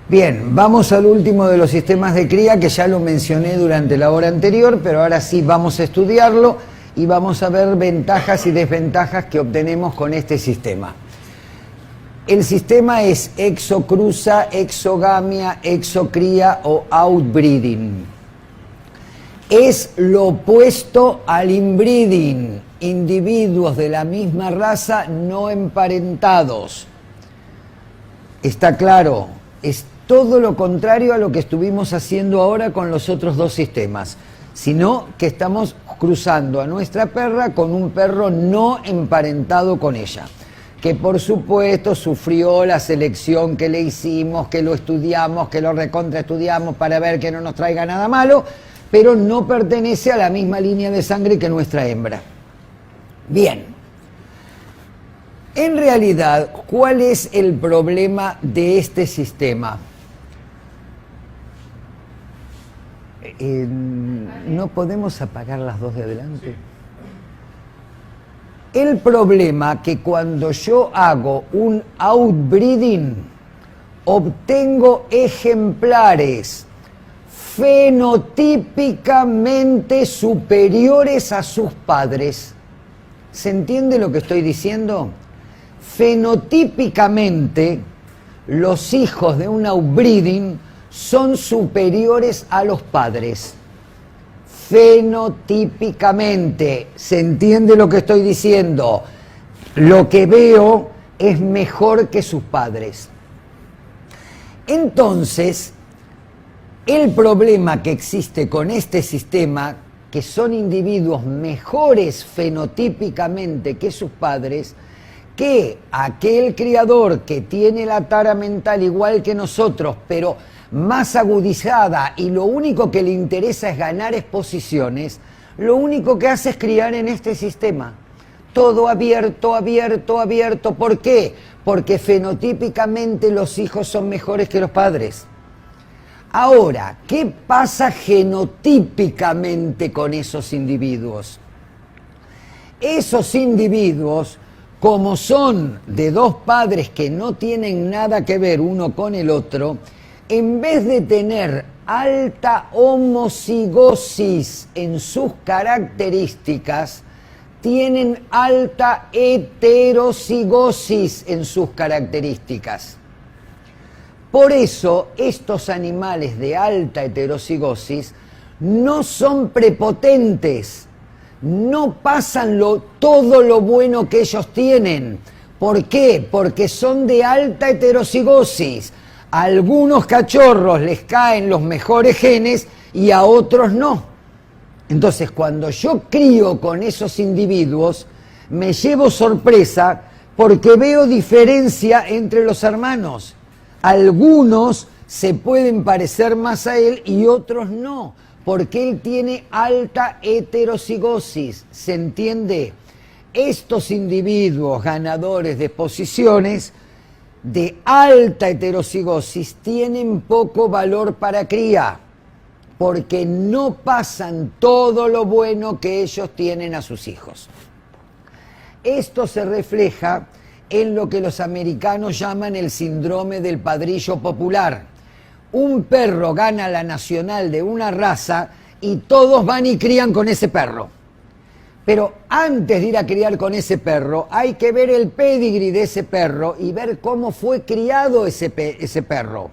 Bien, vamos al último de los sistemas de cría, que ya lo mencioné durante la hora anterior, pero ahora sí vamos a estudiarlo y vamos a ver ventajas y desventajas que obtenemos con este sistema. El sistema es exocruza, exogamia, exocría o outbreeding. Es lo opuesto al inbreeding, individuos de la misma raza no emparentados. Está claro, es todo lo contrario a lo que estuvimos haciendo ahora con los otros dos sistemas, sino que estamos cruzando a nuestra perra con un perro no emparentado con ella, que por supuesto sufrió la selección que le hicimos, que lo estudiamos, que lo recontraestudiamos para ver que no nos traiga nada malo, pero no pertenece a la misma línea de sangre que nuestra hembra. Bien. En realidad, ¿cuál es el problema de este sistema? ¿No podemos apagar las dos de adelante? El problema que cuando yo hago un outbreeding, obtengo ejemplares fenotípicamente superiores a sus padres. ¿Se entiende lo que estoy diciendo? Fenotípicamente, los hijos de un outbreeding son superiores a los padres. Fenotípicamente, ¿se entiende lo que estoy diciendo? Lo que veo es mejor que sus padres. Entonces, el problema que existe con este sistema, que son individuos mejores fenotípicamente que sus padres, que aquel criador que tiene la tara mental igual que nosotros, pero más agudizada y lo único que le interesa es ganar exposiciones, lo único que hace es criar en este sistema. Todo abierto, abierto, abierto. ¿Por qué? Porque fenotípicamente los hijos son mejores que los padres. Ahora, ¿qué pasa genotípicamente con esos individuos? Esos individuos, como son de dos padres que no tienen nada que ver uno con el otro, en vez de tener alta homocigosis en sus características, tienen alta heterocigosis en sus características. Por eso, estos animales de alta heterocigosis no son prepotentes, no pasan todo lo bueno que ellos tienen. ¿Por qué? Porque son de alta heterocigosis. A algunos cachorros les caen los mejores genes y a otros no. Entonces, cuando yo crío con esos individuos, me llevo sorpresa porque veo diferencia entre los hermanos. Algunos se pueden parecer más a él y otros no, porque él tiene alta heterocigosis. ¿Se entiende? Estos individuos ganadores de posiciones de alta heterocigosis tienen poco valor para cría, porque no pasan todo lo bueno que ellos tienen a sus hijos. Esto se refleja en lo que los americanos llaman el síndrome del padrillo popular. Un perro gana la nacional de una raza y todos van y crían con ese perro. Pero antes de ir a criar con ese perro, hay que ver el pedigrí de ese perro y ver cómo fue criado ese perro.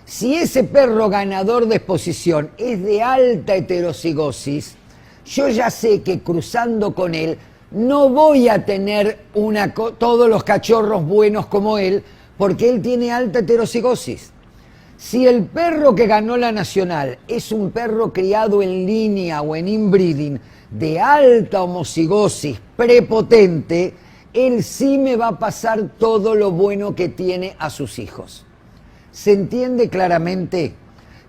Si ese perro ganador de exposición es de alta heterocigosis, yo ya sé que cruzando con él no voy a tener todos los cachorros buenos como él, porque él tiene alta heterocigosis. Si el perro que ganó la nacional es un perro criado en línea o en inbreeding de alta homocigosis prepotente, él sí me va a pasar todo lo bueno que tiene a sus hijos. ¿Se entiende claramente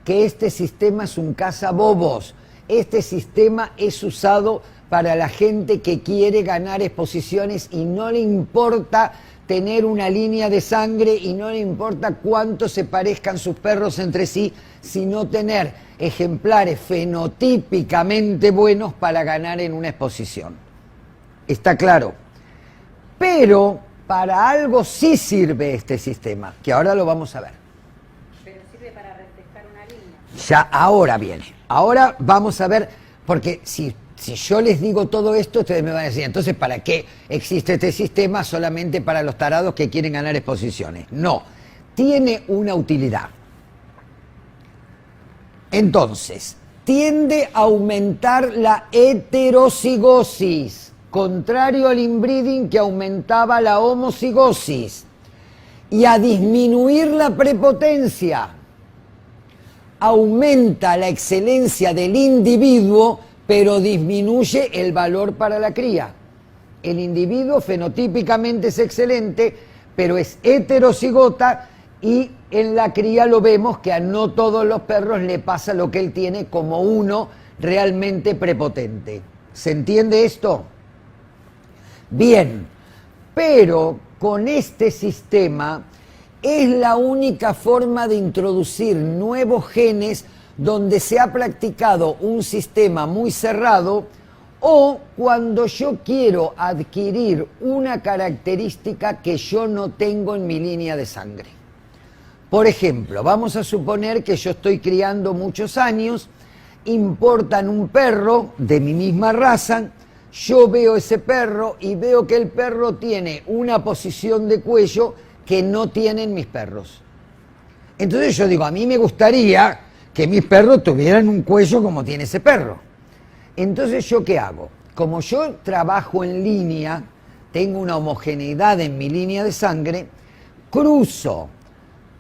que este sistema es un cazabobos? Este sistema es usado para la gente que quiere ganar exposiciones y no le importa tener una línea de sangre y no le importa cuánto se parezcan sus perros entre sí, sino tener ejemplares fenotípicamente buenos para ganar en una exposición. ¿Está claro? Pero para algo sí sirve este sistema, que ahora lo vamos a ver. Pero si Ya, ahora viene. Ahora vamos a ver, porque si yo les digo todo esto, ustedes me van a decir, entonces, ¿para qué existe este sistema solamente para los tarados que quieren ganar exposiciones? No, tiene una utilidad. Entonces, tiende a aumentar la heterocigosis, contrario al inbreeding que aumentaba la homocigosis, y a disminuir la prepotencia. Aumenta la excelencia del individuo, pero disminuye el valor para la cría. El individuo fenotípicamente es excelente, pero es heterocigota, y en la cría lo vemos que a no todos los perros le pasa lo que él tiene como uno realmente prepotente. ¿Se entiende esto? Bien, pero con este sistema es la única forma de introducir nuevos genes donde se ha practicado un sistema muy cerrado, o cuando yo quiero adquirir una característica que yo no tengo en mi línea de sangre. Por ejemplo, vamos a suponer que yo estoy criando muchos años, importan un perro de mi misma raza, yo veo ese perro y veo que el perro tiene una posición de cuello que no tienen mis perros. Entonces yo digo, a mí me gustaría que mis perros tuvieran un cuello como tiene ese perro. Entonces, ¿yo qué hago? Como yo trabajo en línea, tengo una homogeneidad en mi línea de sangre, cruzo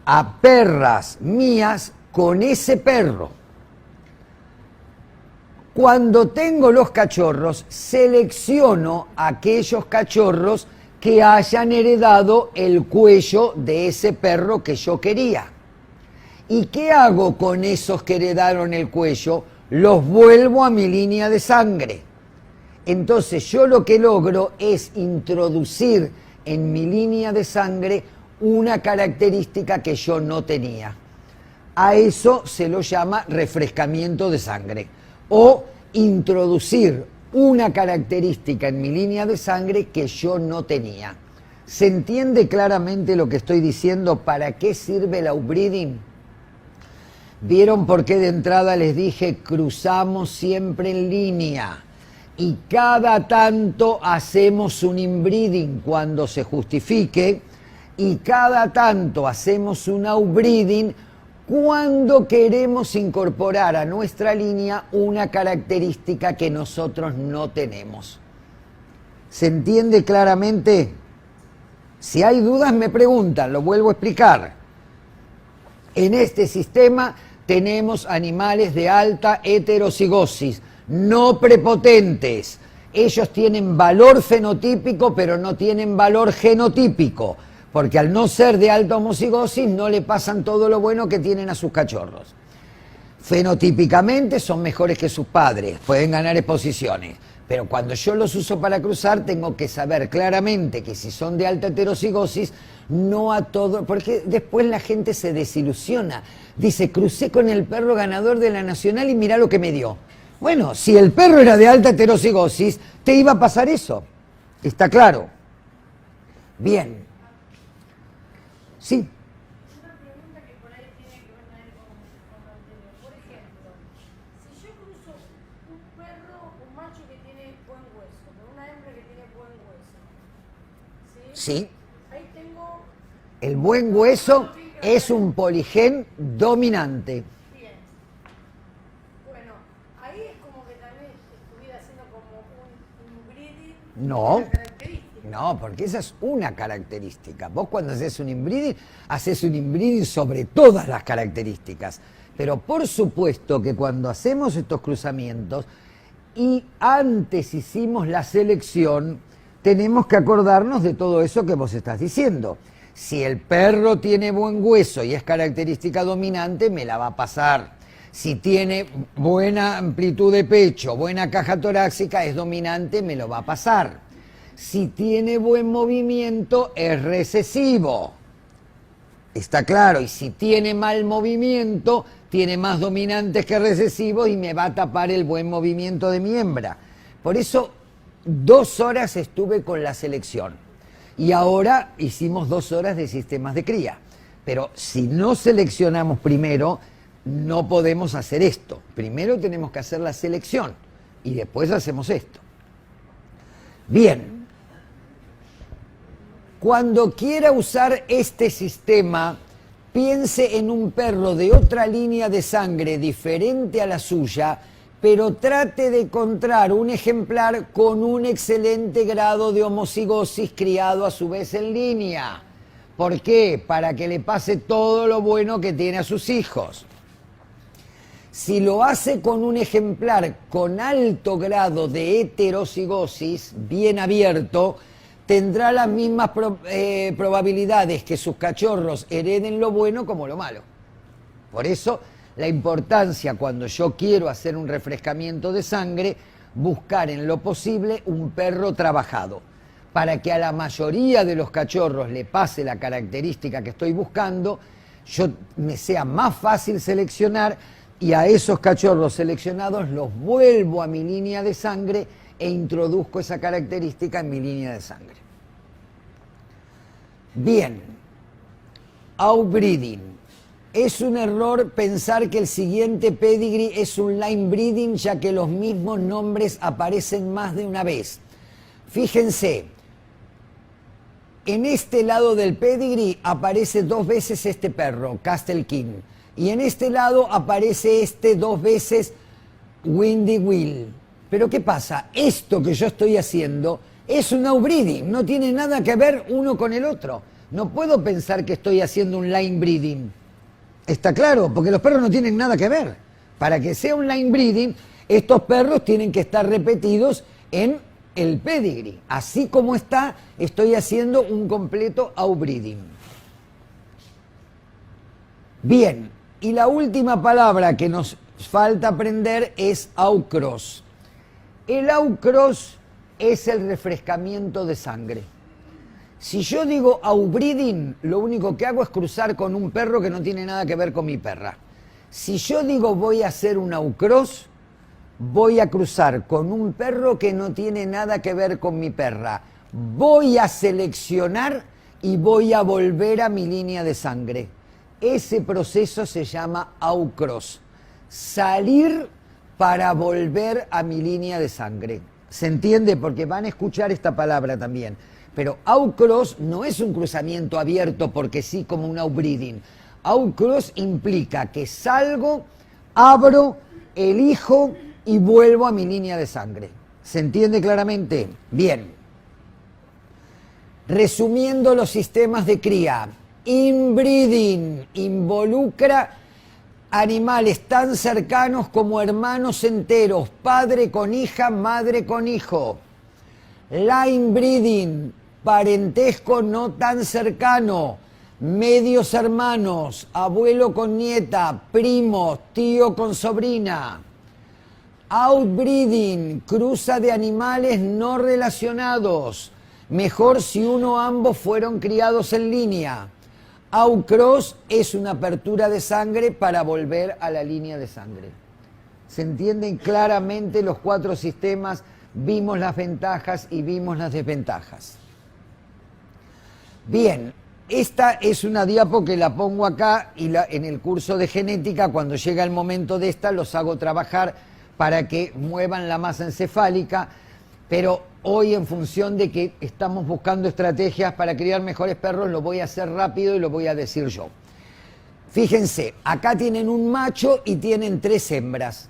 a perras mías con ese perro. Cuando tengo los cachorros, selecciono aquellos cachorros que hayan heredado el cuello de ese perro que yo quería. ¿Y qué hago con esos que heredaron el cuello? Los vuelvo a mi línea de sangre. Entonces yo lo que logro es introducir en mi línea de sangre una característica que yo no tenía. A eso se lo llama refrescamiento de sangre, o introducir una característica en mi línea de sangre que yo no tenía. ¿Se entiende claramente lo que estoy diciendo? ¿Para qué sirve el outbreeding? ¿Vieron por qué de entrada les dije cruzamos siempre en línea? Y cada tanto hacemos un inbreeding cuando se justifique, y cada tanto hacemos un outbreeding cuando queremos incorporar a nuestra línea una característica que nosotros no tenemos. ¿Se entiende claramente? Si hay dudas me preguntan, lo vuelvo a explicar. En este sistema tenemos animales de alta heterocigosis, no prepotentes. Ellos tienen valor fenotípico, pero no tienen valor genotípico, porque al no ser de alta homocigosis no le pasan todo lo bueno que tienen a sus cachorros. Fenotípicamente son mejores que sus padres, pueden ganar exposiciones, pero cuando yo los uso para cruzar tengo que saber claramente que si son de alta heterocigosis, no a todo, porque después la gente se desilusiona. Dice, crucé con el perro ganador de la Nacional y mirá lo que me dio. Bueno, si el perro era de alta heterocigosis, te iba a pasar eso. ¿Está claro? Bien. Sí. Una pregunta que por ahí tiene que ver también con lo anterior. Por ejemplo, si yo cruzo un perro, un macho que tiene buen hueso, con una hembra que tiene buen hueso, ¿sí? Sí. Ahí tengo... El buen hueso es un poligen dominante. Bien. Bueno, ahí es como que también estuviera haciendo como un breeding. No. Una característica. No, porque esa es una característica. Vos cuando haces un inbreeding sobre todas las características. Pero por supuesto que cuando hacemos estos cruzamientos y antes hicimos la selección, tenemos que acordarnos de todo eso que vos estás diciendo. Si el perro tiene buen hueso y es característica dominante, me la va a pasar. Si tiene buena amplitud de pecho, buena caja torácica, es dominante, me lo va a pasar. Si tiene buen movimiento, es recesivo. Está claro. Y si tiene mal movimiento, tiene más dominantes que recesivos y me va a tapar el buen movimiento de mi hembra. Por eso, 2 horas estuve con la selección. Y ahora hicimos 2 horas de sistemas de cría. Pero si no seleccionamos primero, no podemos hacer esto. Primero tenemos que hacer la selección y después hacemos esto. Bien. Cuando quiera usar este sistema, piense en un perro de otra línea de sangre diferente a la suya, pero trate de encontrar un ejemplar con un excelente grado de homocigosis criado a su vez en línea. ¿Por qué? Para que le pase todo lo bueno que tiene a sus hijos. Si lo hace con un ejemplar con alto grado de heterocigosis, bien abierto, tendrá las mismas probabilidades que sus cachorros hereden lo bueno como lo malo. Por eso, la importancia cuando yo quiero hacer un refrescamiento de sangre, buscar en lo posible un perro trabajado, para que a la mayoría de los cachorros le pase la característica que estoy buscando, me sea más fácil seleccionar y a esos cachorros seleccionados los vuelvo a mi línea de sangre e introduzco esa característica en mi línea de sangre. Bien, outbreeding. Es un error pensar que el siguiente pedigree es un line breeding, ya que los mismos nombres aparecen más de una vez. Fíjense, en este lado del pedigree aparece 2 veces este perro, Castle King, y en este lado aparece este 2 veces, Windy Will. Pero ¿qué pasa? Esto que yo estoy haciendo es un outbreeding, no tiene nada que ver uno con el otro. No puedo pensar que estoy haciendo un line breeding. ¿Está claro? Porque los perros no tienen nada que ver. Para que sea un line breeding, estos perros tienen que estar repetidos en el pedigree. Así como está, estoy haciendo un completo outbreeding. Bien, y la última palabra que nos falta aprender es outcross. El outcross es el refrescamiento de sangre. Si yo digo outbreeding, lo único que hago es cruzar con un perro que no tiene nada que ver con mi perra. Si yo digo voy a hacer un outcross, voy a cruzar con un perro que no tiene nada que ver con mi perra. Voy a seleccionar y voy a volver a mi línea de sangre. Ese proceso se llama outcross. Salir para volver a mi línea de sangre. ¿Se entiende? Porque van a escuchar esta palabra también. Pero outcross no es un cruzamiento abierto porque sí, como un outbreeding. Outcross implica que salgo, abro, elijo y vuelvo a mi línea de sangre. ¿Se entiende claramente? Bien. Resumiendo los sistemas de cría, inbreeding involucra animales tan cercanos como hermanos enteros, padre con hija, madre con hijo. Line breeding, parentesco no tan cercano, medios hermanos, abuelo con nieta, primos, tío con sobrina. Outbreeding, cruza de animales no relacionados, mejor si uno o ambos fueron criados en línea. Outcross es una apertura de sangre para volver a la línea de sangre. ¿Se entienden claramente los 4 sistemas? Vimos las ventajas y vimos las desventajas. Bien, esta es una diapo que la pongo acá y en el curso de genética, cuando llega el momento de esta, los hago trabajar para que muevan la masa encefálica, pero hoy en función de que estamos buscando estrategias para criar mejores perros, lo voy a hacer rápido y lo voy a decir yo. Fíjense, acá tienen un macho y tienen 3 hembras.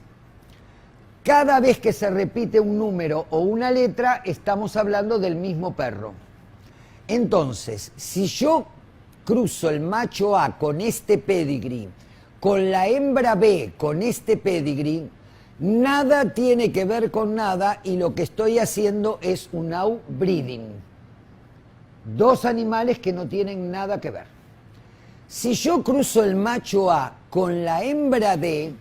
Cada vez que se repite un número o una letra, estamos hablando del mismo perro. Entonces, si yo cruzo el macho A con este pedigree, con la hembra B con este pedigree, nada tiene que ver con nada y lo que estoy haciendo es un outbreeding. 2 animales que no tienen nada que ver. Si yo cruzo el macho A con la hembra D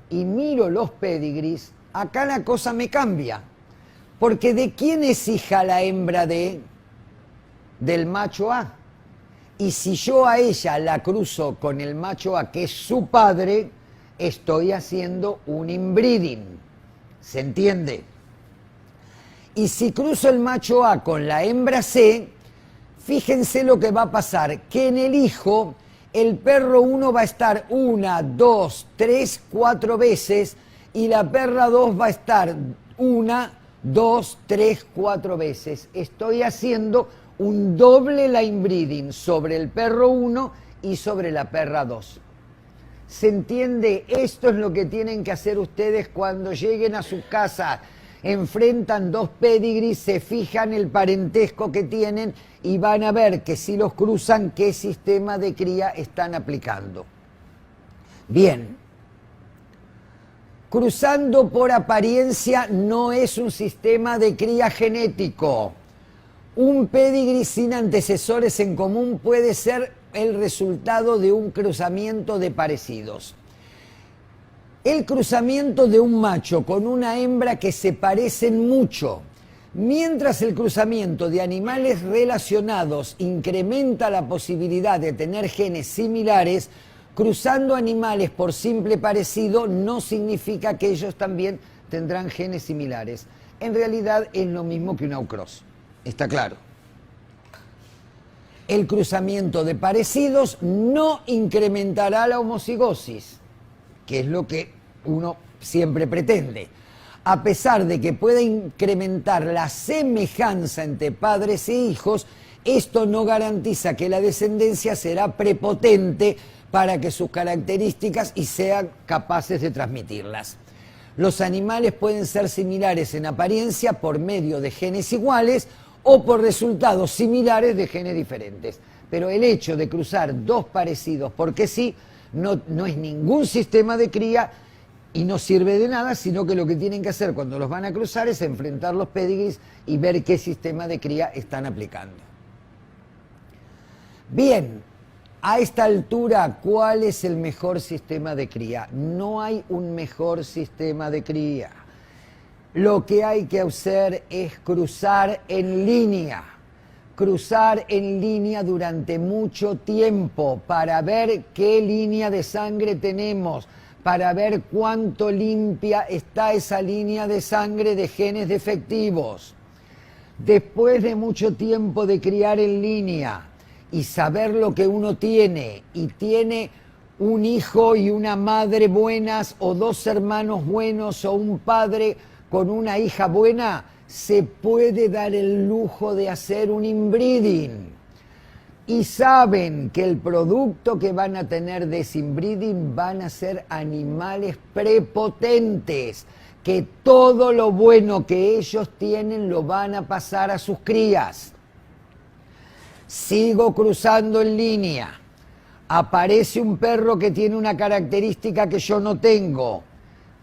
y miro los pedigrees, acá la cosa me cambia. Porque ¿de quién es hija la hembra D? Del macho A. Y si yo a ella la cruzo con el macho A, que es su padre, estoy haciendo un inbreeding. ¿Se entiende? Y si cruzo el macho A con la hembra C, fíjense lo que va a pasar, que en el hijo el perro 1 va a estar 1, 2, 3, 4 veces y la perra 2 va a estar 1, 2, 3, 4 veces. Estoy haciendo un doble line breeding sobre el perro 1 y sobre la perra 2. ¿Se entiende? Esto es lo que tienen que hacer ustedes cuando lleguen a su casa. Enfrentan 2 pedigrees, se fijan el parentesco que tienen y van a ver que si los cruzan, qué sistema de cría están aplicando. Bien. Cruzando por apariencia no es un sistema de cría genético. Un pedigree sin antecesores en común puede ser el resultado de un cruzamiento de parecidos. El cruzamiento de un macho con una hembra que se parecen mucho, mientras el cruzamiento de animales relacionados incrementa la posibilidad de tener genes similares, cruzando animales por simple parecido no significa que ellos también tendrán genes similares. En realidad es lo mismo que un outcross, está claro. El cruzamiento de parecidos no incrementará la homocigosis, que es lo que uno siempre pretende. A pesar de que pueda incrementar la semejanza entre padres e hijos, esto no garantiza que la descendencia será prepotente para que sus características y sean capaces de transmitirlas. Los animales pueden ser similares en apariencia por medio de genes iguales o por resultados similares de genes diferentes. Pero el hecho de cruzar 2 parecidos porque sí, no es ningún sistema de cría y no sirve de nada, sino que lo que tienen que hacer cuando los van a cruzar es enfrentar los pedigrees y ver qué sistema de cría están aplicando. Bien, a esta altura, ¿cuál es el mejor sistema de cría? No hay un mejor sistema de cría. Lo que hay que hacer es cruzar en línea. Cruzar en línea durante mucho tiempo para ver qué línea de sangre tenemos, para ver cuánto limpia está esa línea de sangre de genes defectivos. Después de mucho tiempo de criar en línea y saber lo que uno tiene, y tiene un hijo y una madre buenas, o 2 hermanos buenos, o un padre con una hija buena, se puede dar el lujo de hacer un inbreeding. Y saben que el producto que van a tener de ese inbreeding van a ser animales prepotentes, que todo lo bueno que ellos tienen lo van a pasar a sus crías. Sigo cruzando en línea. Aparece un perro que tiene una característica que yo no tengo.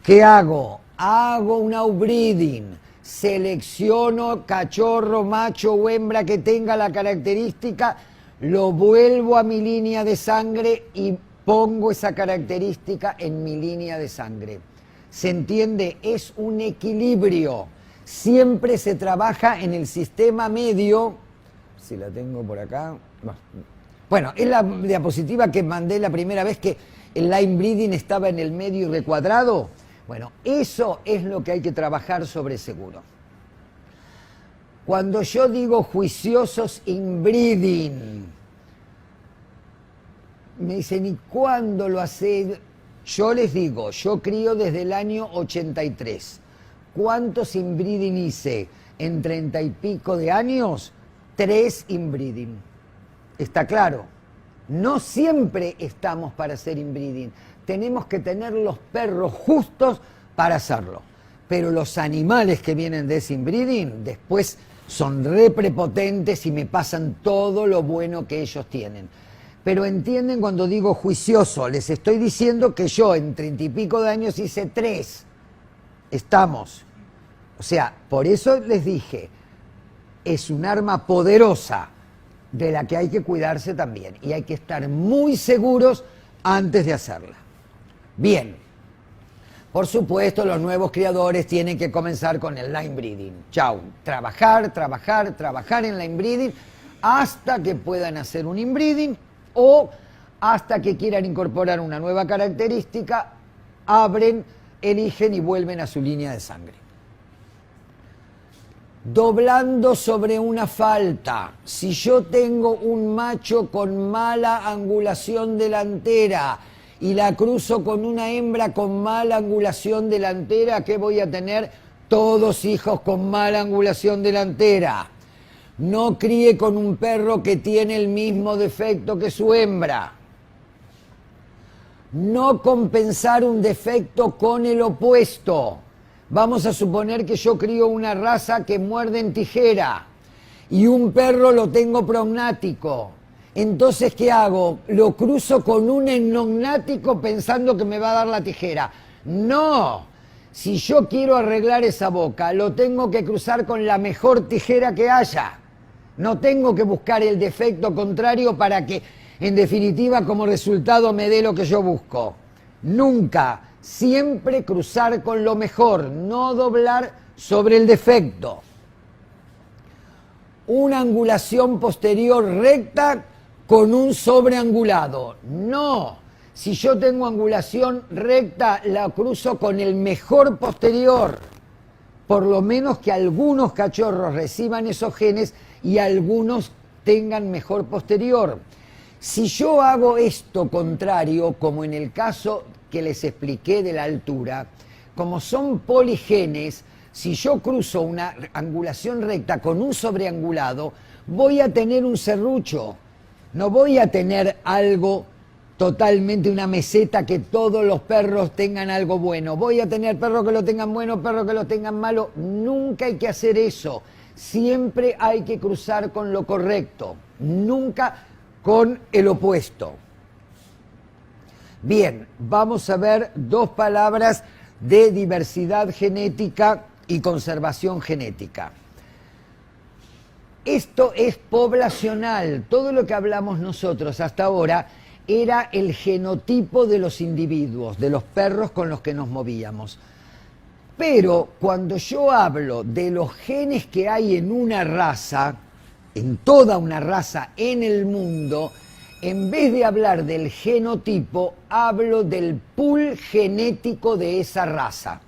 ¿Qué hago? Hago un outbreeding. Selecciono cachorro, macho o hembra que tenga la característica, lo vuelvo a mi línea de sangre y pongo esa característica en mi línea de sangre. ¿Se entiende? Es un equilibrio. Siempre se trabaja en el sistema medio. Si la tengo por acá. Bueno, es la diapositiva que mandé la primera vez que el line breeding estaba en el medio y recuadrado. Bueno, eso es lo que hay que trabajar sobre seguro. Cuando yo digo juiciosos inbreeding, me dicen, ¿y cuándo lo hace? Yo les digo, yo crío desde el año 83. ¿Cuántos inbreeding hice en 30 y pico de años? 3 inbreeding. ¿Está claro? No siempre estamos para hacer inbreeding. Tenemos que tener los perros justos para hacerlo. Pero los animales que vienen de ese inbreeding después son re prepotentes y me pasan todo lo bueno que ellos tienen. Pero entienden cuando digo juicioso, les estoy diciendo que yo en 30 y pico de años hice 3. Estamos. O sea, por eso les dije, es un arma poderosa de la que hay que cuidarse también. Y hay que estar muy seguros antes de hacerla. Bien. Por supuesto, los nuevos criadores tienen que comenzar con el line breeding. Chau. Trabajar, trabajar, trabajar en line breeding hasta que puedan hacer un inbreeding o hasta que quieran incorporar una nueva característica, abren, eligen y vuelven a su línea de sangre. doblando sobre una falta. Si yo tengo un macho con mala angulación delantera y la cruzo con una hembra con mala angulación delantera, ¿qué voy a tener? Todos hijos con mala angulación delantera. No críe con un perro que tiene el mismo defecto que su hembra. No compensar un defecto con el opuesto. Vamos a suponer que yo crío una raza que muerde en tijera y un perro lo tengo prognático. Entonces, ¿qué hago? Lo cruzo con un enognático pensando que me va a dar la tijera. ¡No! Si yo quiero arreglar esa boca, lo tengo que cruzar con la mejor tijera que haya. No tengo que buscar el defecto contrario para que, en definitiva, como resultado me dé lo que yo busco. Nunca, siempre cruzar con lo mejor, no doblar sobre el defecto. Una angulación posterior recta con un sobreangulado. No, si yo tengo angulación recta, la cruzo con el mejor posterior. Por lo menos que algunos cachorros reciban esos genes y algunos tengan mejor posterior. Si yo hago esto contrario, como en el caso que les expliqué de la altura, como son poligenes, si yo cruzo una angulación recta con un sobreangulado, voy a tener un serrucho. No voy a tener algo totalmente, una meseta que todos los perros tengan algo bueno. Voy a tener perros que lo tengan bueno, perros que lo tengan malo. Nunca hay que hacer eso. Siempre hay que cruzar con lo correcto, nunca con el opuesto. Bien, vamos a ver dos palabras de diversidad genética y conservación genética. Esto es poblacional. Todo lo que hablamos nosotros hasta ahora era el genotipo de los individuos, de los perros con los que nos movíamos. Pero cuando yo hablo de los genes que hay en una raza, en toda una raza en el mundo, en vez de hablar del genotipo, hablo del pool genético de esa raza.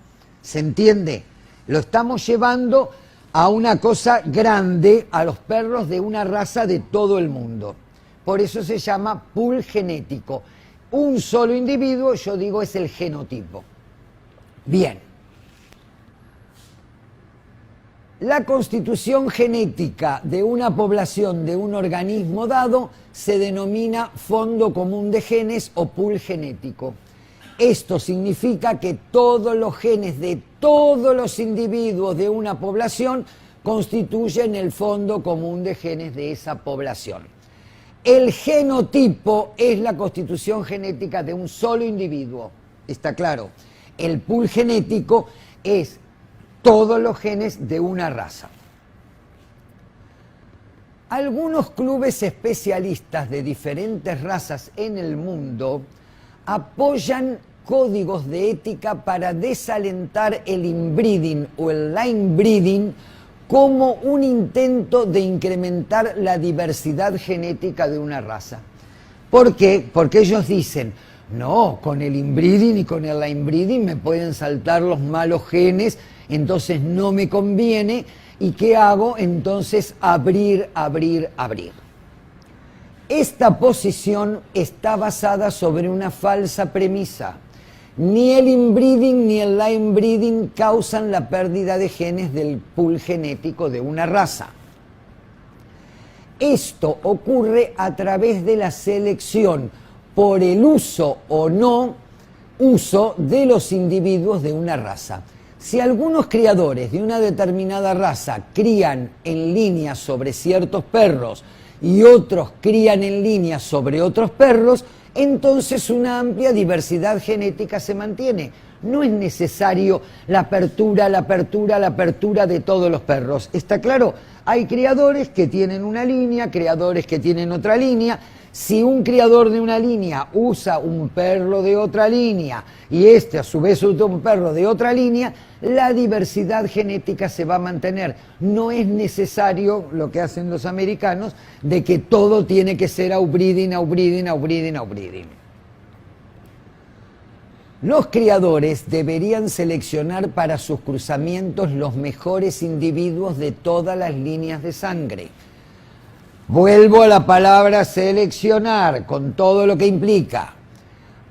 ¿Se entiende? Lo estamos llevando a una cosa grande, a los perros de una raza de todo el mundo. Por eso se llama pool genético. Un solo individuo, yo digo, es el genotipo. Bien. La constitución genética de una población, de un organismo dado, se denomina fondo común de genes o pool genético. Esto significa que todos los genes de todos los individuos de una población constituyen el fondo común de genes de esa población. El genotipo es la constitución genética de un solo individuo, ¿está claro? El pool genético es todos los genes de una raza. Algunos clubes especialistas de diferentes razas en el mundo apoyan códigos de ética para desalentar el inbreeding o el line breeding como un intento de incrementar la diversidad genética de una raza. ¿Por qué? Porque ellos dicen, no, con el inbreeding y con el line breeding me pueden saltar los malos genes, entonces no me conviene. ¿Y qué hago? Entonces abrir. Esta posición está basada sobre una falsa premisa. Ni el inbreeding ni el line breeding causan la pérdida de genes del pool genético de una raza. Esto ocurre a través de la selección por el uso o no uso de los individuos de una raza. Si algunos criadores de una determinada raza crían en línea sobre ciertos perros y otros crían en línea sobre otros perros, entonces una amplia diversidad genética se mantiene. No es necesario la apertura de todos los perros. ¿Está claro? Hay criadores que tienen una línea, criadores que tienen otra línea. Si un criador de una línea usa un perro de otra línea y este a su vez usa un perro de otra línea, la diversidad genética se va a mantener. No es necesario lo que hacen los americanos de que todo tiene que ser outbreeding. Los criadores deberían seleccionar para sus cruzamientos los mejores individuos de todas las líneas de sangre. Vuelvo a la palabra seleccionar, con todo lo que implica.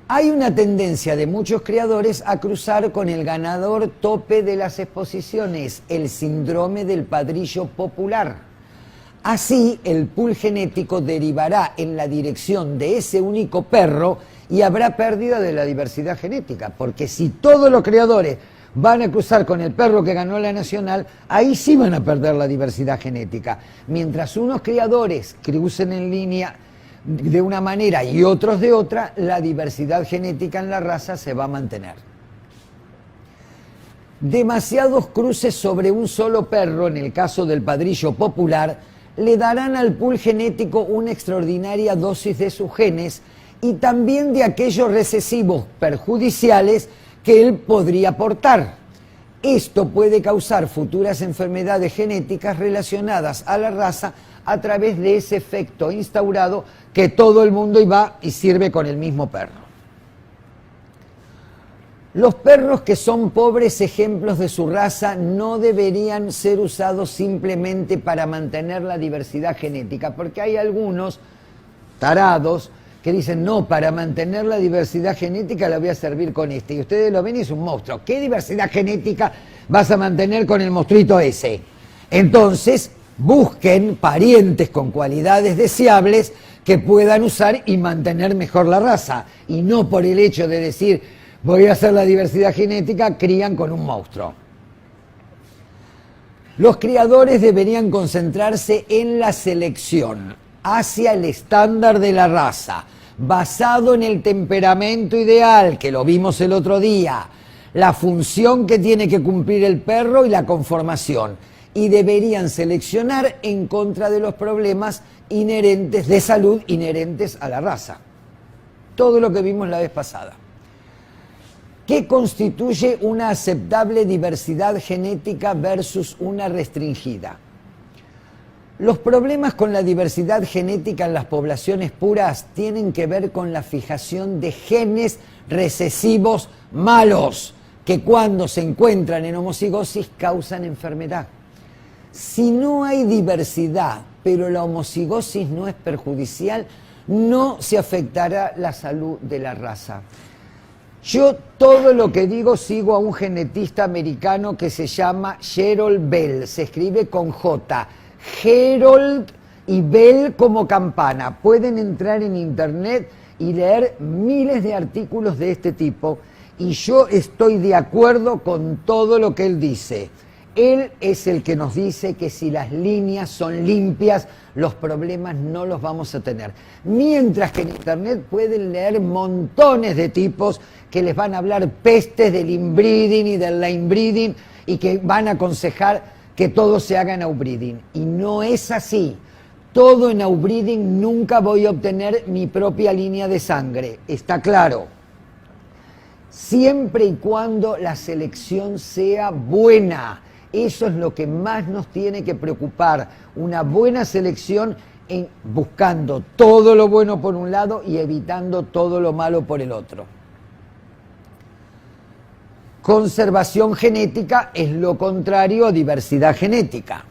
Hay una tendencia de muchos criadores a cruzar con el ganador tope de las exposiciones, el síndrome del padrillo popular. Así, el pool genético derivará en la dirección de ese único perro y habrá pérdida de la diversidad genética, porque si todos los criadores van a cruzar con el perro que ganó la nacional, ahí sí van a perder la diversidad genética. Mientras unos criadores crucen en línea de una manera y otros de otra, la diversidad genética en la raza se va a mantener. Demasiados cruces sobre un solo perro, en el caso del padrillo popular, le darán al pool genético una extraordinaria dosis de sus genes y también de aquellos recesivos perjudiciales que él podría portar. Esto puede causar futuras enfermedades genéticas relacionadas a la raza a través de ese efecto instaurado que todo el mundo va y sirve con el mismo perro. Los perros que son pobres ejemplos de su raza no deberían ser usados simplemente para mantener la diversidad genética, porque hay algunos tarados que dicen, no, para mantener la diversidad genética la voy a servir con este. Y ustedes lo ven y es un monstruo. ¿Qué diversidad genética vas a mantener con el monstruito ese? Entonces, busquen parientes con cualidades deseables que puedan usar y mantener mejor la raza. Y no por el hecho de decir, voy a hacer la diversidad genética, crían con un monstruo. Los criadores deberían concentrarse en la selección hacia el estándar de la raza, basado en el temperamento ideal, que lo vimos el otro día, la función que tiene que cumplir el perro y la conformación. Y deberían seleccionar en contra de los problemas inherentes de salud inherentes a la raza. Todo lo que vimos la vez pasada. ¿Qué constituye una aceptable diversidad genética versus una restringida? Los problemas con la diversidad genética en las poblaciones puras tienen que ver con la fijación de genes recesivos malos, que cuando se encuentran en homocigosis causan enfermedad. Si no hay diversidad, pero la homocigosis no es perjudicial, no se afectará la salud de la raza. Yo todo lo que digo sigo a un genetista americano que se llama Gerald Bell, se escribe con J, Gerald y Bell como campana. Pueden entrar en internet y leer miles de artículos de este tipo y yo estoy de acuerdo con todo lo que él dice. Él es el que nos dice que si las líneas son limpias, los problemas no los vamos a tener. Mientras que en internet pueden leer montones de tipos que les van a hablar pestes del inbreeding y del linebreeding y que van a aconsejar que todo se haga en outbreeding. Y no es así. Todo en outbreeding nunca voy a obtener mi propia línea de sangre. Está claro. Siempre y cuando la selección sea buena. Eso es lo que más nos tiene que preocupar, una buena selección buscando todo lo bueno por un lado y evitando todo lo malo por el otro. Conservación genética es lo contrario a diversidad genética.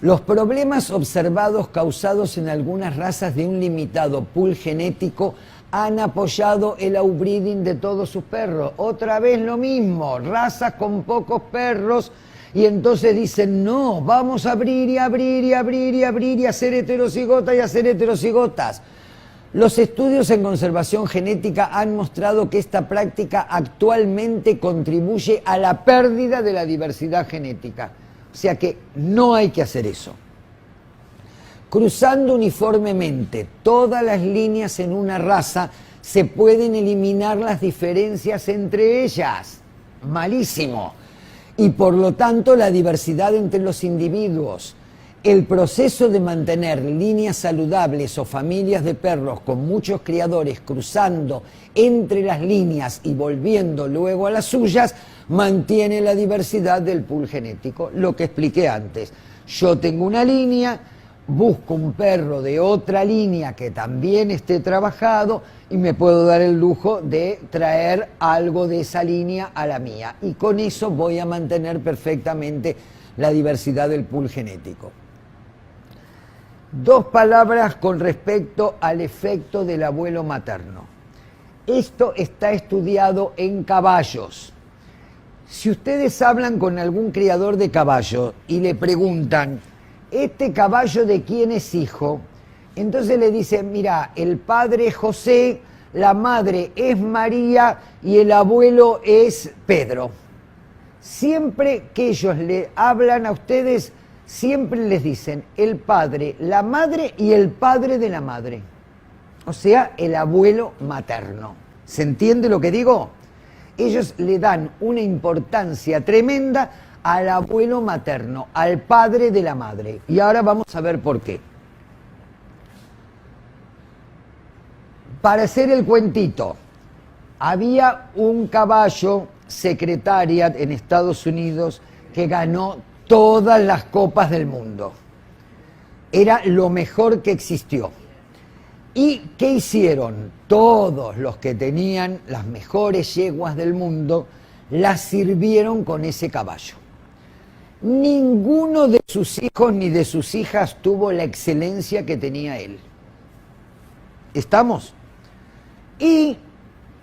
Los problemas observados causados en algunas razas de un limitado pool genético han apoyado el outbreeding de todos sus perros. Otra vez lo mismo, razas con pocos perros, y entonces dicen, no, vamos a abrir y abrir y abrir y abrir y hacer heterocigotas y hacer heterocigotas. Los estudios en conservación genética han mostrado que esta práctica actualmente contribuye a la pérdida de la diversidad genética. O sea que no hay que hacer eso. Cruzando uniformemente todas las líneas en una raza, se pueden eliminar las diferencias entre ellas. Malísimo. Y por lo tanto la diversidad entre los individuos. El proceso de mantener líneas saludables o familias de perros con muchos criadores cruzando entre las líneas y volviendo luego a las suyas, mantiene la diversidad del pool genético. Lo que expliqué antes. Yo tengo una línea, busco un perro de otra línea que también esté trabajado y me puedo dar el lujo de traer algo de esa línea a la mía. Y con eso voy a mantener perfectamente la diversidad del pool genético. Dos palabras con respecto al efecto del abuelo materno. Esto está estudiado en caballos. Si ustedes hablan con algún criador de caballos y le preguntan, ¿este caballo de quién es hijo? Entonces le dicen, mira, el padre es José, la madre es María y el abuelo es Pedro. Siempre que ellos le hablan a ustedes, siempre les dicen el padre, la madre y el padre de la madre. O sea, el abuelo materno. ¿Se entiende lo que digo? Ellos le dan una importancia tremenda al abuelo materno, al padre de la madre. Y ahora vamos a ver por qué. Para hacer el cuentito, había un caballo secretariat en Estados Unidos que ganó todas las copas del mundo. Era lo mejor que existió. ¿Y qué hicieron? Todos los que tenían las mejores yeguas del mundo las sirvieron con ese caballo. Ninguno de sus hijos ni de sus hijas tuvo la excelencia que tenía él. ¿Estamos? Y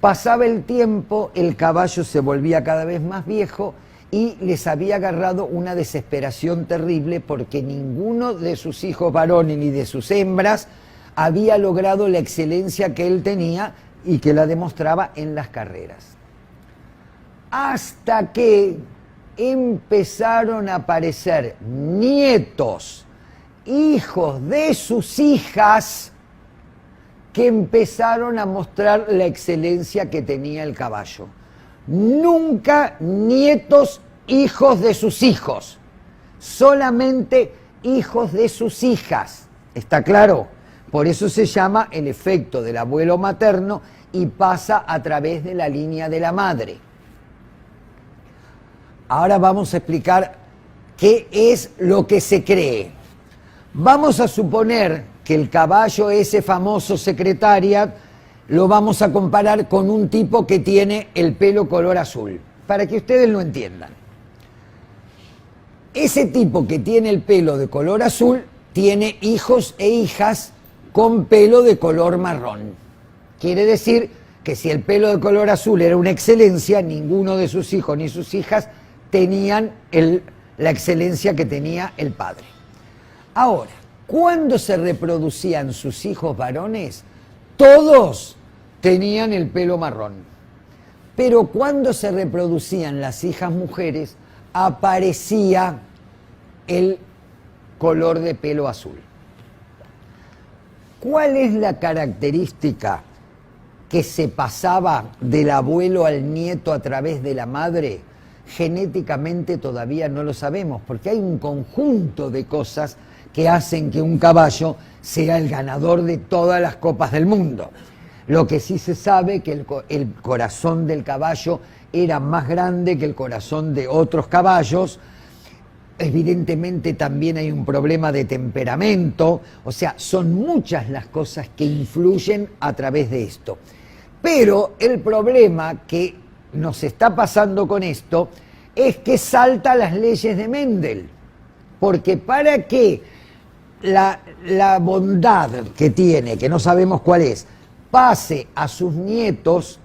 pasaba el tiempo, el caballo se volvía cada vez más viejo y les había agarrado una desesperación terrible porque ninguno de sus hijos varones ni de sus hembras había logrado la excelencia que él tenía y que la demostraba en las carreras. Hasta que empezaron a aparecer nietos, hijos de sus hijas, que empezaron a mostrar la excelencia que tenía el caballo. Nunca nietos, hijos de sus hijos, solamente hijos de sus hijas. ¿Está claro? Por eso se llama el efecto del abuelo materno y pasa a través de la línea de la madre. Ahora vamos a explicar qué es lo que se cree. Vamos a suponer que el caballo ese famoso secretariat lo vamos a comparar con un tipo que tiene el pelo color azul, para que ustedes lo entiendan. Ese tipo que tiene el pelo de color azul tiene hijos e hijas con pelo de color marrón. Quiere decir que si el pelo de color azul era una excelencia, ninguno de sus hijos ni sus hijas tenían la excelencia que tenía el padre. Ahora, cuando se reproducían sus hijos varones, todos tenían el pelo marrón. Pero cuando se reproducían las hijas mujeres, aparecía el color de pelo azul. ¿Cuál es la característica que se pasaba del abuelo al nieto a través de la madre? Genéticamente todavía no lo sabemos, porque hay un conjunto de cosas que hacen que un caballo sea el ganador de todas las copas del mundo. Lo que sí se sabe que el corazón del caballo era más grande que el corazón de otros caballos. Evidentemente también hay un problema de temperamento, o sea, son muchas las cosas que influyen a través de esto. Pero el problema que nos está pasando con esto es que salta las leyes de Mendel, porque para que la bondad que tiene, que no sabemos cuál es, pase a sus nietos,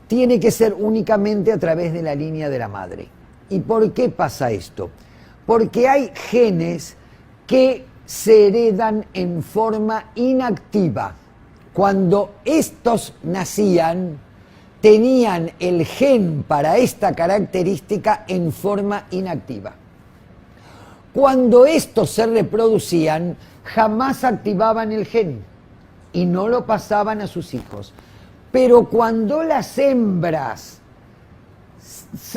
tiene que ser únicamente a través de la línea de la madre. ¿Y por qué pasa esto? Porque hay genes que se heredan en forma inactiva. Cuando estos nacían, tenían el gen para esta característica en forma inactiva. Cuando estos se reproducían, jamás activaban el gen y no lo pasaban a sus hijos. Pero cuando las hembras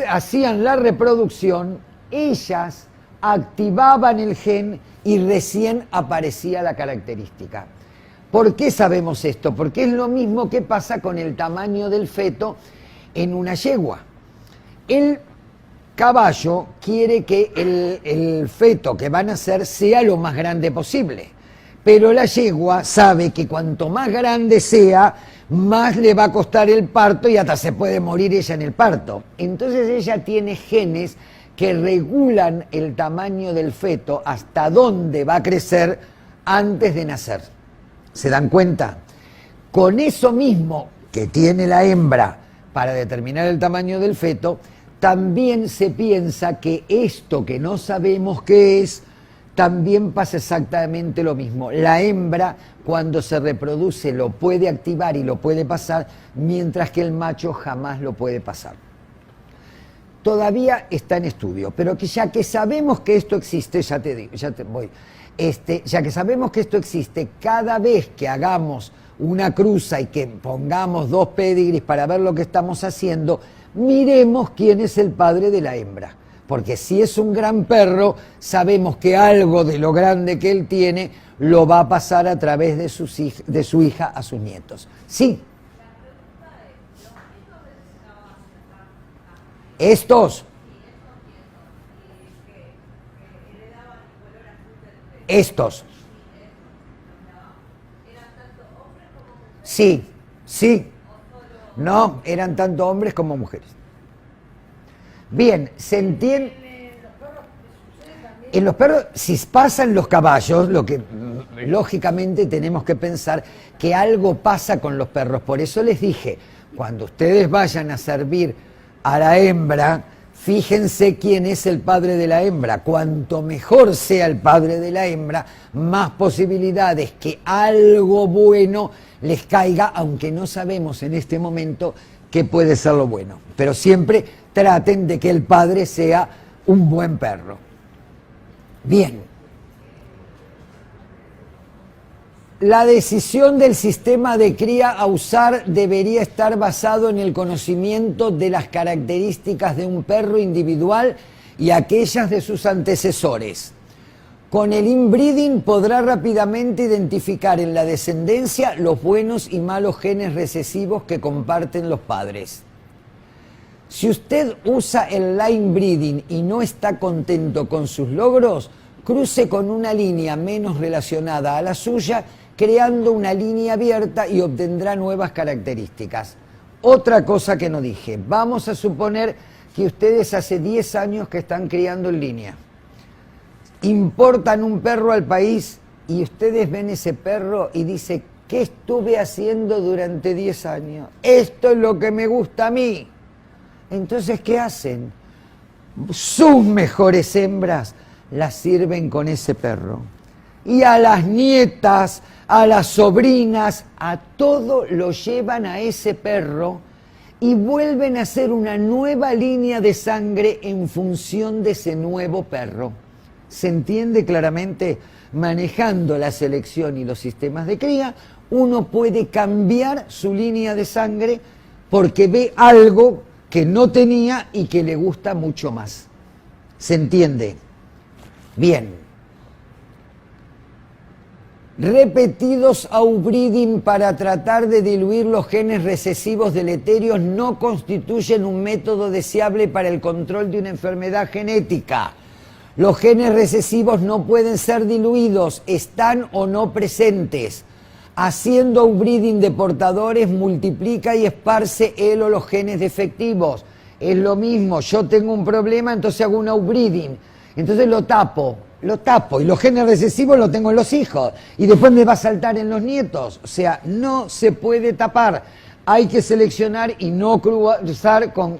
hacían la reproducción, ellas activaban el gen y recién aparecía la característica. ¿Por qué sabemos esto? Porque es lo mismo que pasa con el tamaño del feto en una yegua. El caballo quiere que el feto que va a nacer sea lo más grande posible. pero la yegua sabe que cuanto más grande sea, más le va a costar el parto y hasta se puede morir ella en el parto. Entonces ella tiene genes que regulan el tamaño del feto, hasta dónde va a crecer antes de nacer. ¿Se dan cuenta? Con eso mismo que tiene la hembra para determinar el tamaño del feto, también se piensa que esto que no sabemos qué es, también pasa exactamente lo mismo. La hembra, cuando se reproduce, lo puede activar y lo puede pasar, mientras que el macho jamás lo puede pasar. Todavía está en estudio, pero que ya que sabemos que esto existe, ya que sabemos que esto existe, cada vez que hagamos una cruza y que pongamos 2 pedigris para ver lo que estamos haciendo, miremos quién es el padre de la hembra. Porque si es un gran perro, sabemos que algo de lo grande que él tiene lo va a pasar a través de su hija a sus nietos. Sí. Estos. Sí, sí. No, eran tanto hombres como mujeres. Bien, se entiende. En los perros, si pasan los caballos, lo que lógicamente tenemos que pensar que algo pasa con los perros. Por eso les dije, cuando ustedes vayan a servir a la hembra, fíjense quién es el padre de la hembra. Cuanto mejor sea el padre de la hembra, más posibilidades que algo bueno les caiga, aunque no sabemos en este momento qué puede ser lo bueno. Pero siempre traten de que el padre sea un buen perro. Bien. La decisión del sistema de cría a usar debería estar basado en el conocimiento de las características de un perro individual y aquellas de sus antecesores. Con el inbreeding podrá rápidamente identificar en la descendencia los buenos y malos genes recesivos que comparten los padres. Si usted usa el line breeding y no está contento con sus logros, cruce con una línea menos relacionada a la suya, creando una línea abierta y obtendrá nuevas características. Otra cosa que no dije, vamos a suponer que ustedes hace 10 años que están criando en línea. Importan un perro al país y ustedes ven ese perro y dicen, ¿qué estuve haciendo durante 10 años? Esto es lo que me gusta a mí. Entonces, ¿qué hacen? Sus mejores hembras las sirven con ese perro. Y a las nietas, a las sobrinas, a todo lo llevan a ese perro y vuelven a hacer una nueva línea de sangre en función de ese nuevo perro. ¿Se entiende claramente? Manejando la selección y los sistemas de cría, uno puede cambiar su línea de sangre porque ve algo que no tenía y que le gusta mucho más. ¿Se entiende? Bien. Repetidos outbreeding para tratar de diluir los genes recesivos deleterios no constituyen un método deseable para el control de una enfermedad genética. Los genes recesivos no pueden ser diluidos, están o no presentes. Haciendo outbreeding de portadores multiplica y esparce él o los genes defectivos. Es lo mismo, yo tengo un problema, entonces hago un outbreeding. Entonces lo tapo y los genes recesivos los tengo en los hijos y después me va a saltar en los nietos. O sea, no se puede tapar. Hay que seleccionar y no cruzar con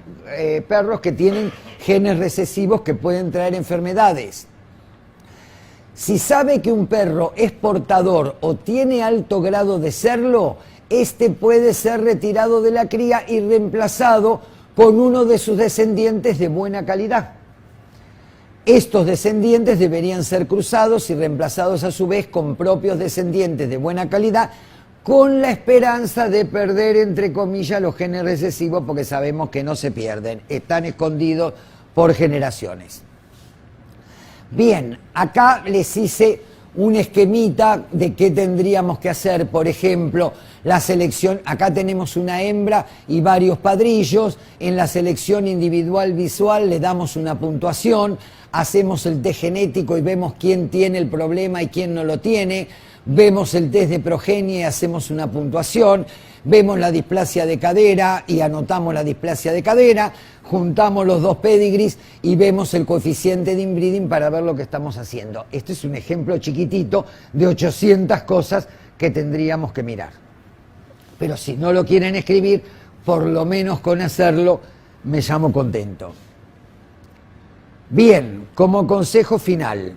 perros que tienen genes recesivos que pueden traer enfermedades. Si sabe que un perro es portador o tiene alto grado de serlo, este puede ser retirado de la cría y reemplazado con uno de sus descendientes de buena calidad. Estos descendientes deberían ser cruzados y reemplazados a su vez con propios descendientes de buena calidad, con la esperanza de perder, entre comillas, los genes recesivos, porque sabemos que no se pierden, están escondidos por generaciones. Bien, acá les hice un esquemita de qué tendríamos que hacer. Por ejemplo, la selección, acá tenemos una hembra y varios padrillos. En la selección individual visual le damos una puntuación, hacemos el test genético y vemos quién tiene el problema y quién no lo tiene. vemos el test de progenie y hacemos una puntuación, vemos la displasia de cadera y anotamos la displasia de cadera, juntamos los dos pedigrees y vemos el coeficiente de inbreeding para ver lo que estamos haciendo. Este es un ejemplo chiquitito de 800 cosas que tendríamos que mirar. Pero si no lo quieren escribir, por lo menos con hacerlo me llamo contento. Bien, como consejo final,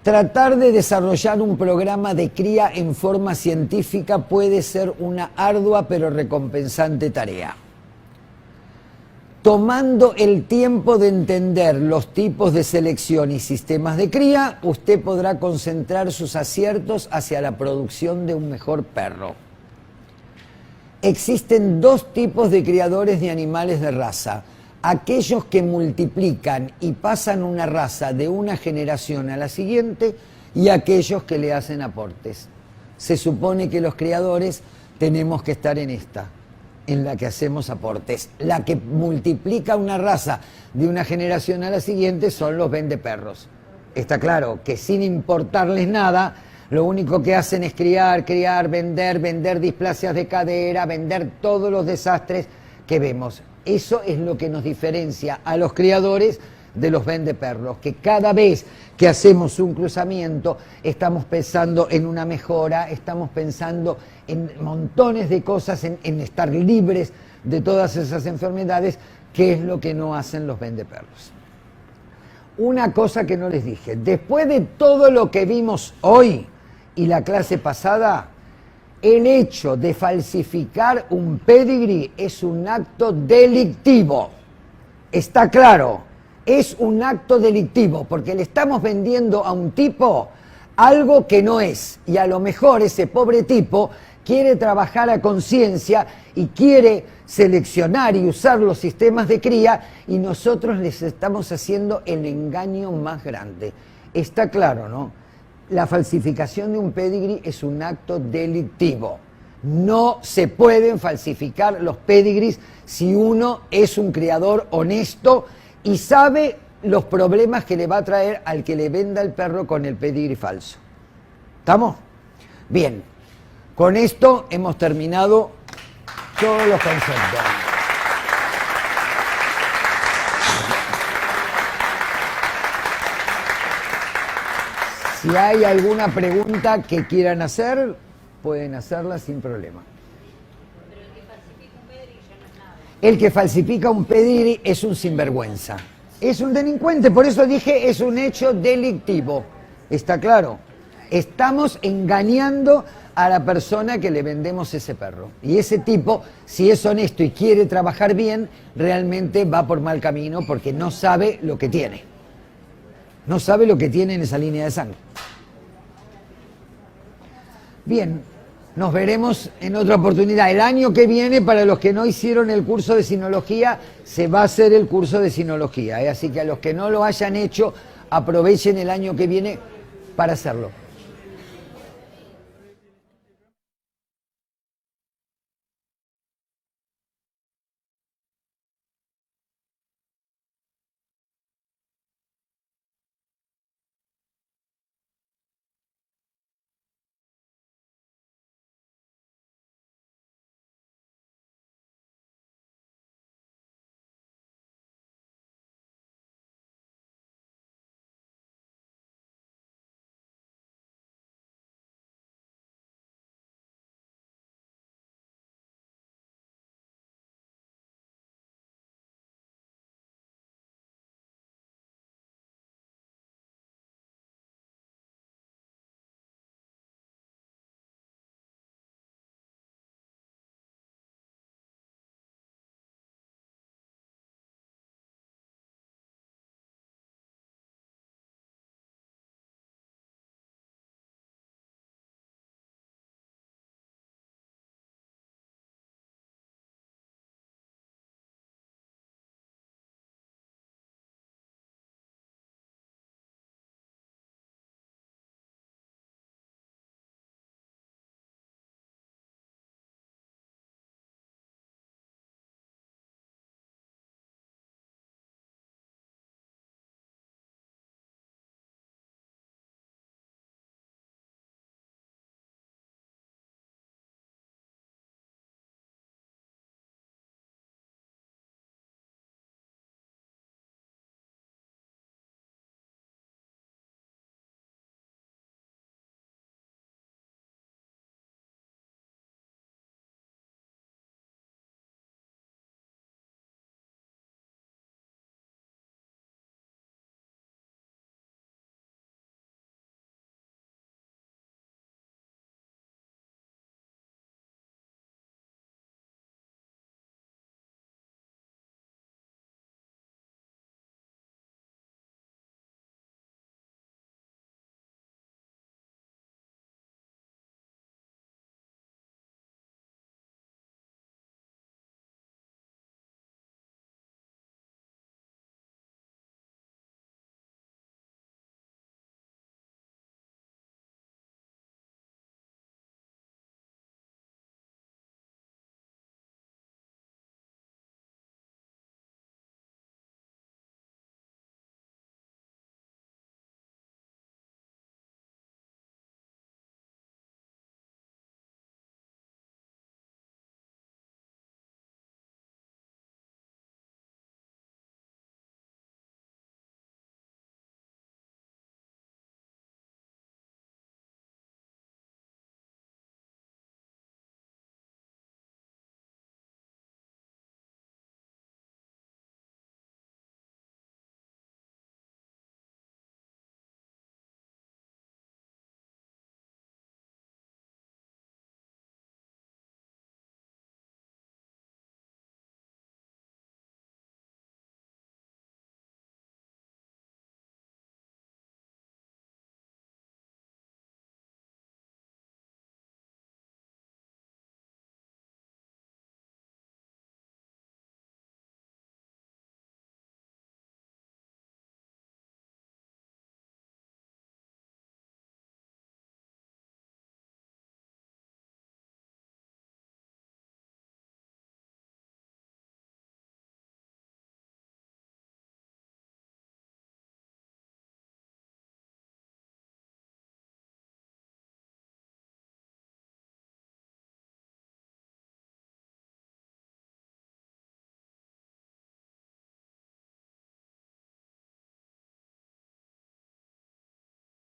tratar de desarrollar un programa de cría en forma científica puede ser una ardua pero recompensante tarea. Tomando el tiempo de entender los tipos de selección y sistemas de cría, usted podrá concentrar sus aciertos hacia la producción de un mejor perro. Existen dos tipos de criadores de animales de raza. Aquellos que multiplican y pasan una raza de una generación a la siguiente y aquellos que le hacen aportes. Se supone que los criadores tenemos que estar en esta, en la que hacemos aportes. La que multiplica una raza de una generación a la siguiente son los vendeperros. Está claro que sin importarles nada, lo único que hacen es criar, vender displasias de cadera, vender todos los desastres que vemos. Eso es lo que nos diferencia a los criadores de los vendeperros, que cada vez que hacemos un cruzamiento estamos pensando en una mejora, estamos pensando en montones de cosas, en estar libres de todas esas enfermedades, que es lo que no hacen los vendeperros. Una cosa que no les dije, después de todo lo que vimos hoy y la clase pasada, el hecho de falsificar un pedigree es un acto delictivo. Está claro, es un acto delictivo porque le estamos vendiendo a un tipo algo que no es. Y a lo mejor ese pobre tipo quiere trabajar a conciencia y quiere seleccionar y usar los sistemas de cría y nosotros les estamos haciendo el engaño más grande. Está claro, ¿no? La falsificación de un pedigree es un acto delictivo. No se pueden falsificar los pedigrees si uno es un criador honesto y sabe los problemas que le va a traer al que le venda el perro con el pedigree falso. ¿Estamos? Bien. Con esto hemos terminado todos los conceptos. Si hay alguna pregunta que quieran hacer, pueden hacerla sin problema. Pero el que falsifica un pedigree ya no es nada. El que falsifica un pedigree es un sinvergüenza. Es un delincuente, por eso dije es un hecho delictivo. ¿Está claro? Estamos engañando a la persona que le vendemos ese perro. Y ese tipo, si es honesto y quiere trabajar bien, realmente va por mal camino porque no sabe lo que tiene. No sabe lo que tiene en esa línea de sangre. Bien, nos veremos en otra oportunidad. El año que viene, para los que no hicieron el curso de sinología, se va a hacer el curso de sinología. Así que a los que no lo hayan hecho, aprovechen el año que viene para hacerlo.